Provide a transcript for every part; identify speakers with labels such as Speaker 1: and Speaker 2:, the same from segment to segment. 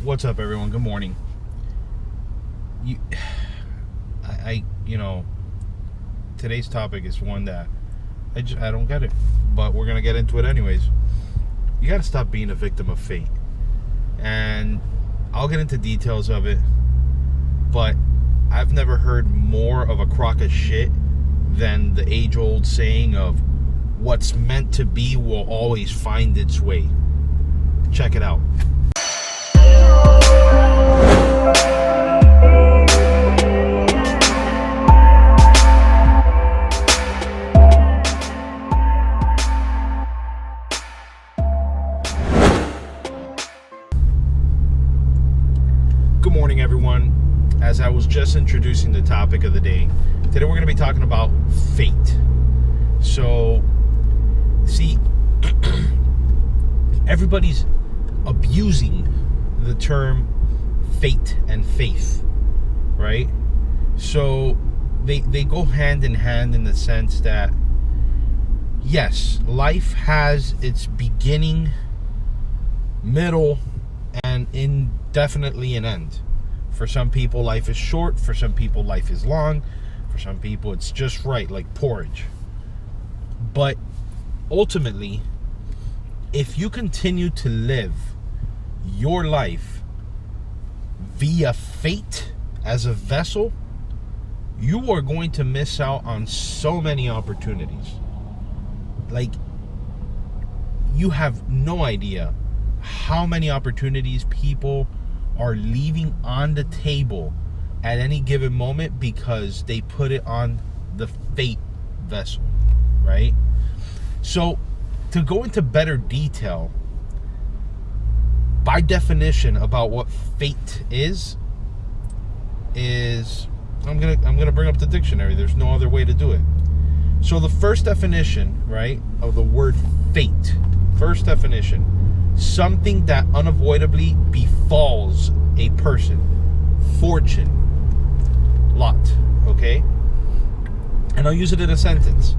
Speaker 1: What's up, everyone? Good morning. Today's topic is one that I don't get it, but we're gonna get into it anyways. You gotta stop being a victim of fate, and I'll get into details of it. But I've never heard more of a crock of shit than the age-old saying of "what's meant to be will always find its way." Check it out. Good morning, everyone. As I was just introducing the topic of the day, today we're going to be talking about fate. So, see, everybody's abusing the term fate and faith, right? So they go hand in hand in the sense that, yes, life has its beginning, middle, and indefinitely an end. For some people, life is short. For some people, life is long. For some people, it's just right, like porridge. But ultimately, if you continue to live your life via fate as a vessel, you are going to miss out on so many opportunities. Like, you have no idea how many opportunities people are leaving on the table at any given moment because they put it on the fate vessel, right? So, to go into better detail, by definition about what fate is I'm gonna bring up the dictionary. There's no other way to do it. So the first definition, right, of the word fate, first definition: something that unavoidably befalls a person, fortune, lot, okay? And I'll use it in a sentence.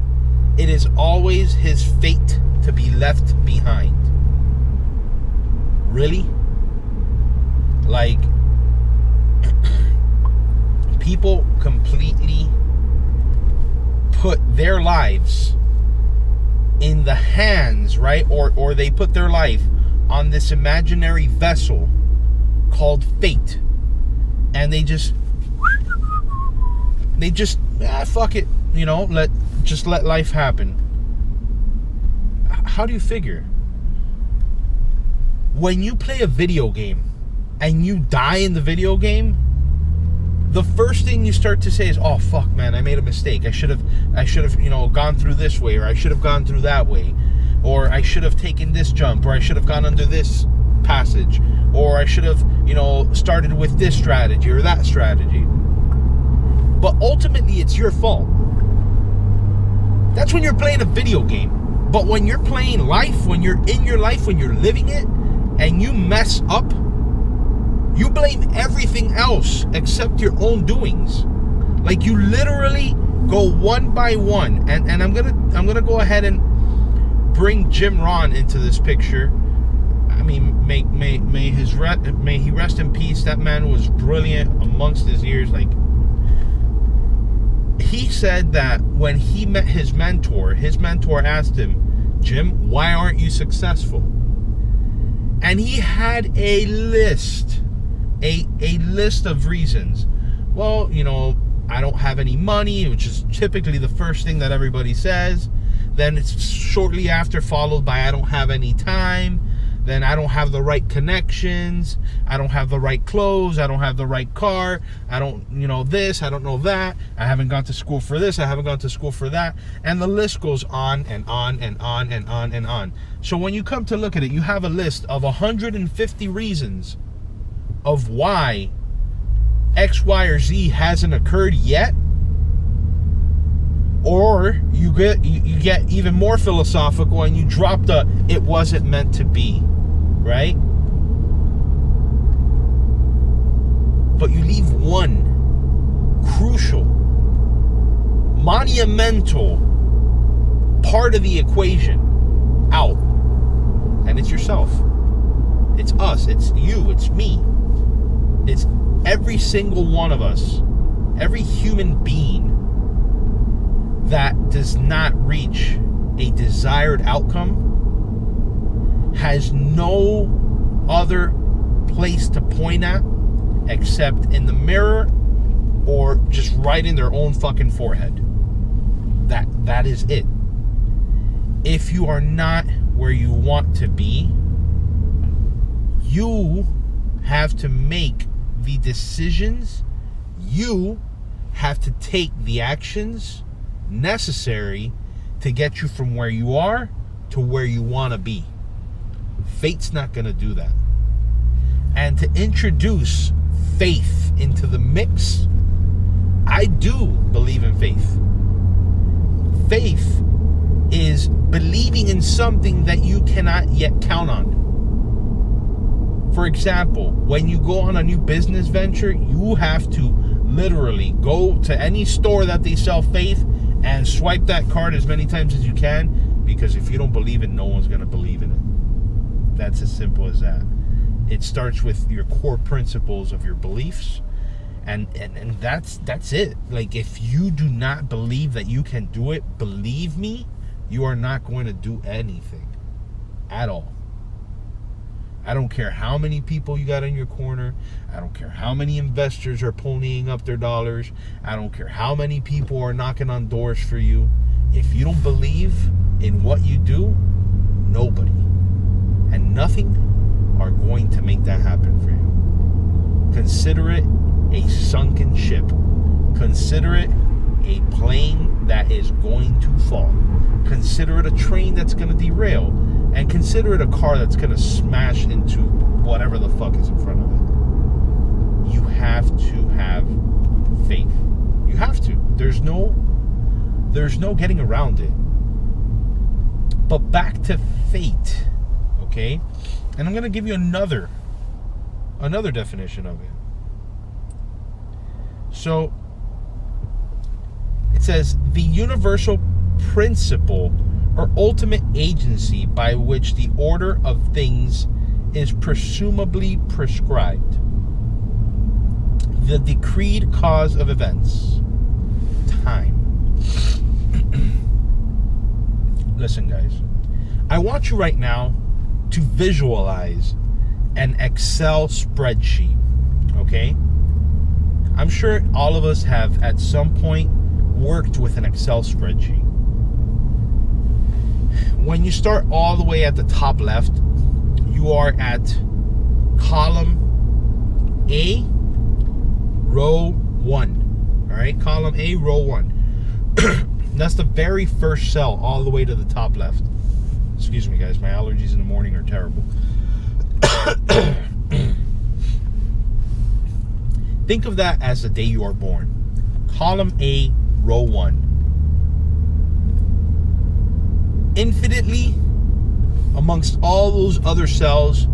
Speaker 1: It is always his fate to be left behind. Really? Like, people completely put their lives in the hands, right? Or they put their life on this imaginary vessel called fate. And they just fuck it, let life happen. How do you figure? When you play a video game and you die in the video game, the first thing you start to say is, "Oh fuck, man, I made a mistake. I should have, gone through this way, or I should have gone through that way, or I should have taken this jump, or I should have gone under this passage, or I should have, started with this strategy or that strategy." But ultimately, it's your fault. That's when you're playing a video game. But when you're playing life, when you're in your life, when you're living it, and you mess up, you blame everything else except your own doings. Like, you literally go one by one. And I'm gonna go ahead and bring Jim Rohn into this picture. I mean, may he rest in peace. That man was brilliant amongst his years. Like, he said that when he met his mentor asked him, "Jim, why aren't you successful?" And he had a list of reasons. Well, I don't have any money, which is typically the first thing that everybody says. Then it's shortly after followed by, "I don't have any time." Then, "I don't have the right connections. I don't have the right clothes. I don't have the right car. I don't, this. I don't know that. I haven't gone to school for this. I haven't gone to school for that." And the list goes on and on and on and on and on. So when you come to look at it, you have a list of 150 reasons of why X, Y, or Z hasn't occurred yet. Or you get even more philosophical and you drop the "it wasn't meant to be," right? But you leave one crucial, monumental part of the equation out, and it's yourself. It's us, it's you, it's me. It's every single one of us, every human being that does not reach a desired outcome has no other place to point at except in the mirror or just right in their own fucking forehead. That is it. If you are not where you want to be, you have to make the decisions, you have to take the actions necessary to get you from where you are to where you want to be. Fate's not going to do that. And to introduce faith into the mix, I do believe in faith. Faith is believing in something that you cannot yet count on. For example, when you go on a new business venture, you have to literally go to any store that they sell faith and swipe that card as many times as you can, because if you don't believe it, no one's going to believe in it. That's as simple as that. It starts with your core principles of your beliefs, and that's it. Like, if you do not believe that you can do it, believe me, you are not going to do anything at all. I don't care how many people you got in your corner. I don't care how many investors are ponying up their dollars. I don't care how many people are knocking on doors for you. If you don't believe in what you do, nobody and nothing are going to make that happen for you. Consider it a sunken ship. Consider it a plane that is going to fall. Consider it a train that's going to derail. And consider it a car that's going to smash into whatever the fuck is in front of it. You have to have faith. You have to. There's no getting around it. But back to fate, okay? And I'm going to give you another definition of it. So, it says, the universal principle or ultimate agency by which the order of things is presumably prescribed. The decreed cause of events. Time. Listen, guys. I want you right now to visualize an Excel spreadsheet, okay? I'm sure all of us have at some point worked with an Excel spreadsheet. When you start all the way at the top left, you are at column A, row 1. All right, column A, row 1. That's the very first cell all the way to the top left. Excuse me, guys. My allergies in the morning are terrible. Think of that as the day you are born. Column A, row 1. Infinitely, amongst all those other cells,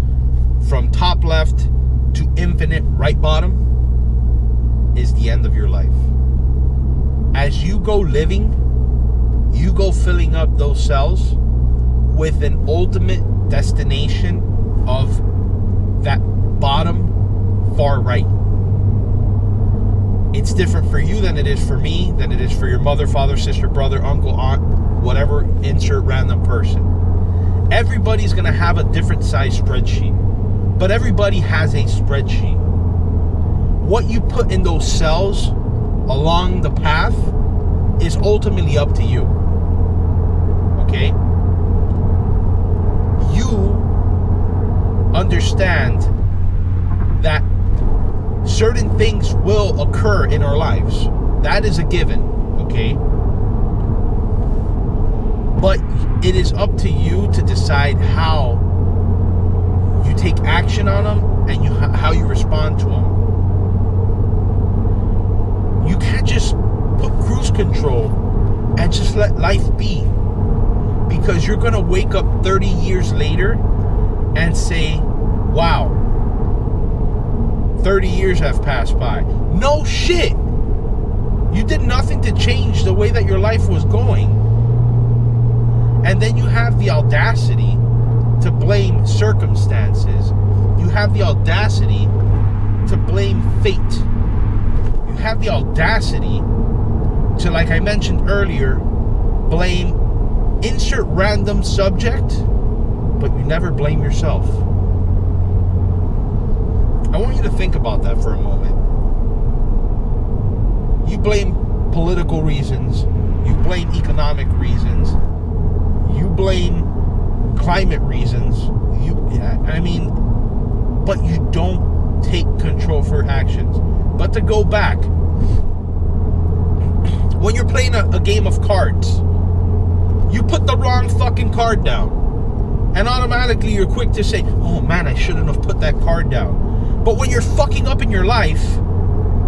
Speaker 1: from top left to infinite right bottom, is the end of your life. As you go living, you go filling up those cells with an ultimate destination of that bottom far right. It's different for you than it is for me, than it is for your mother, father, sister, brother, uncle, aunt, whatever, insert random person. Everybody's going to have a different size spreadsheet, but everybody has a spreadsheet. What you put in those cells along the path is ultimately up to you. Okay? You understand that certain things will occur in our lives. That is a given, okay? But it is up to you to decide how you take action on them and how you respond to them. You can't just put cruise control and just let life be, because you're going to wake up 30 years later and say, wow, 30 years have passed by. No shit. You did nothing to change the way that your life was going. And then you have the audacity to blame circumstances have the audacity to blame fate. You have the audacity to, like I mentioned earlier, blame insert random subject, but you never blame yourself. I want you to think about that for a moment. You blame political reasons, you blame economic reasons, you blame climate reasons, but you don't take control for actions. But to go back, when you're playing a game of cards, you put the wrong fucking card down, and automatically you're quick to say, oh man, I shouldn't have put that card down. But when you're fucking up in your life,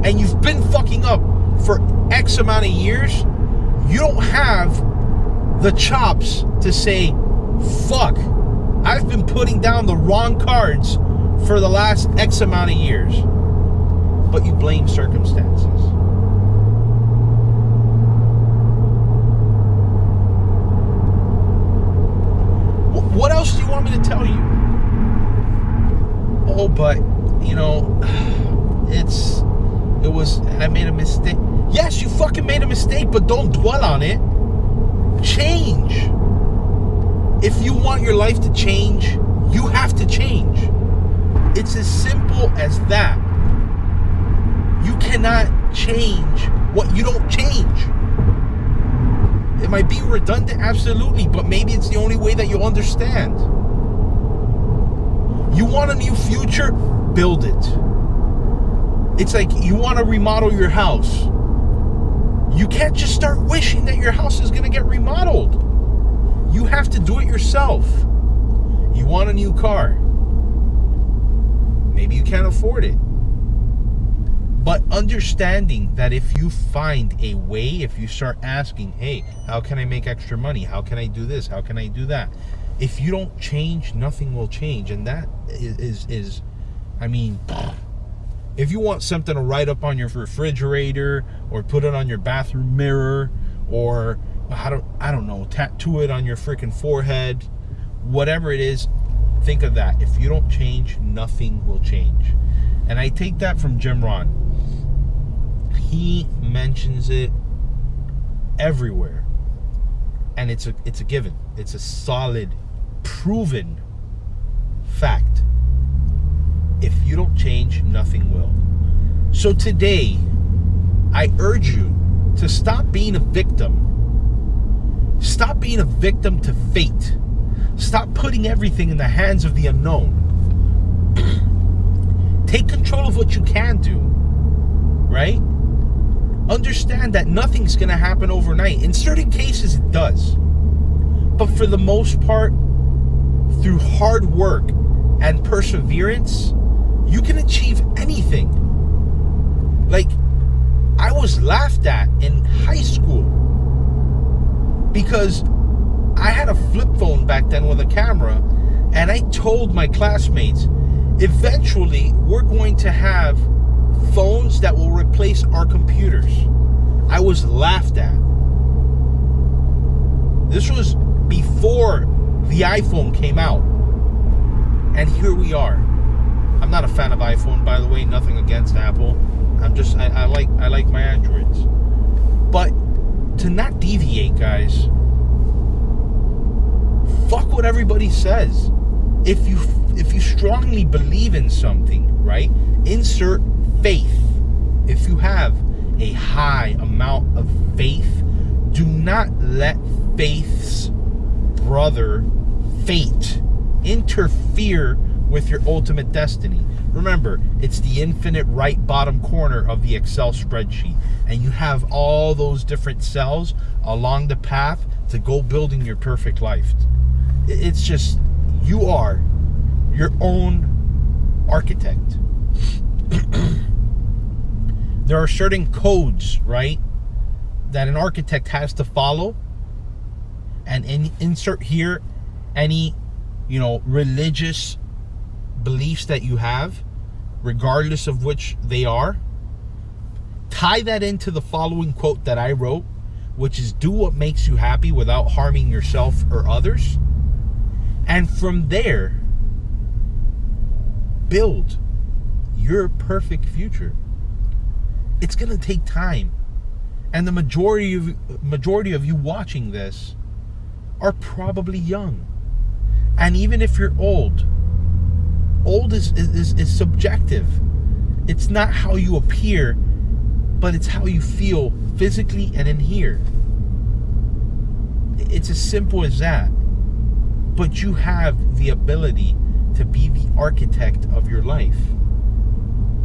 Speaker 1: and you've been fucking up for X amount of years, you don't have the chops to say, fuck, I've been putting down the wrong cards for the last X amount of years. But you blame circumstances. What else do you want me to tell you? Oh, but, I made a mistake. Yes, you fucking made a mistake, but don't dwell on it. Change. If you want your life to change, you have to change. It's as simple as that. You cannot change what you don't change. It might be redundant, absolutely, but maybe it's the only way that you'll understand. You want a new future? Build it. It's like you want to remodel your house. You can't just start wishing that your house is going to get remodeled. You have to do it yourself. You want a new car. Maybe you can't afford it. But understanding that if you find a way, if you start asking, hey, how can I make extra money? How can I do this? How can I do that? If you don't change, nothing will change. And that is if you want something to write up on your refrigerator or put it on your bathroom mirror or I don't know, tattoo it on your freaking forehead, whatever it is, think of that. If you don't change, nothing will change. And I take that from Jim Rohn. He mentions it everywhere. And it's a given. It's a solid, proven fact. If you don't change, nothing will. So today, I urge you to stop being a victim. Stop being a victim to fate. Stop putting everything in the hands of the unknown. Take control of what you can do, right? Understand that nothing's going to happen overnight. In certain cases, it does. But for the most part, through hard work and perseverance, you can achieve anything. Like, I was laughed at in high school because I had a flip phone back then with a camera, and I told my classmates, eventually we're going to have phones that will replace our computers. I was laughed at. This was before the iPhone came out. And here we are. I'm not a fan of iPhone, by the way, nothing against Apple. I like my Androids. But to not deviate, guys, fuck what everybody says. If you strongly believe in something, right? Insert faith. If you have a high amount of faith, do not let faith's brother, fate, interfere with your ultimate destiny. Remember, it's the infinite right bottom corner of the Excel spreadsheet, and you have all those different cells along the path to go building your perfect life. It's just, you are your own architect. There are certain codes, right, that an architect has to follow, and insert here any, religious beliefs that you have, regardless of which they are. Tie that into the following quote that I wrote, which is, do what makes you happy without harming yourself or others. And from there, build your perfect future. It's going to take time. And the majority of you watching this are probably young. And even if you're old is subjective. It's not how you appear, but it's how you feel physically and in here. It's as simple as that. But you have the ability to be the architect of your life.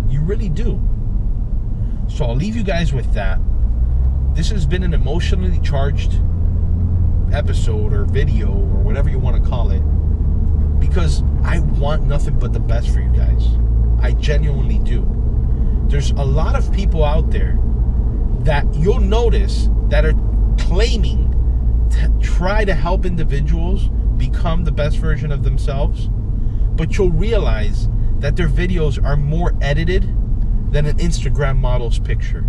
Speaker 1: You really do. So I'll leave you guys with that. This has been an emotionally charged episode or video or whatever you want to call it, because I want nothing but the best for you guys. I genuinely do. There's a lot of people out there that you'll notice that are claiming to try to help individuals become the best version of themselves, but you'll realize that their videos are more edited than an Instagram model's picture.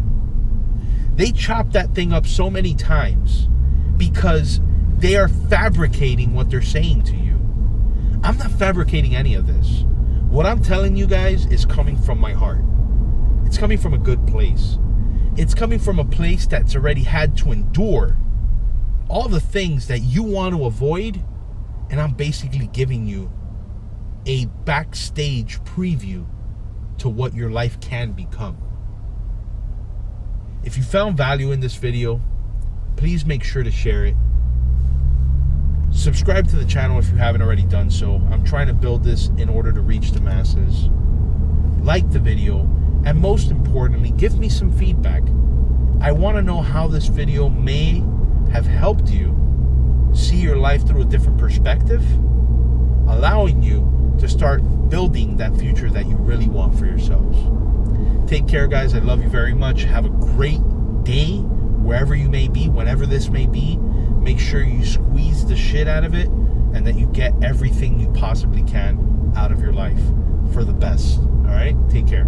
Speaker 1: They chop that thing up so many times because they are fabricating what they're saying to you. I'm not fabricating any of this. What I'm telling you guys is coming from my heart. It's coming from a good place. It's coming from a place that's already had to endure all the things that you want to avoid, and I'm basically giving you a backstage preview to what your life can become. If you found value in this video, please make sure to share it. Subscribe to the channel if you haven't already done so. I'm trying to build this in order to reach the masses. Like the video, and most importantly, give me some feedback. I want to know how this video may have helped you see your life through a different perspective, allowing you to start building that future that you really want for yourselves. Take care, guys. I love you very much. Have a great day wherever you may be, whenever this may be. Make sure you squeeze the shit out of it and that you get everything you possibly can out of your life for the best. All right? Take care.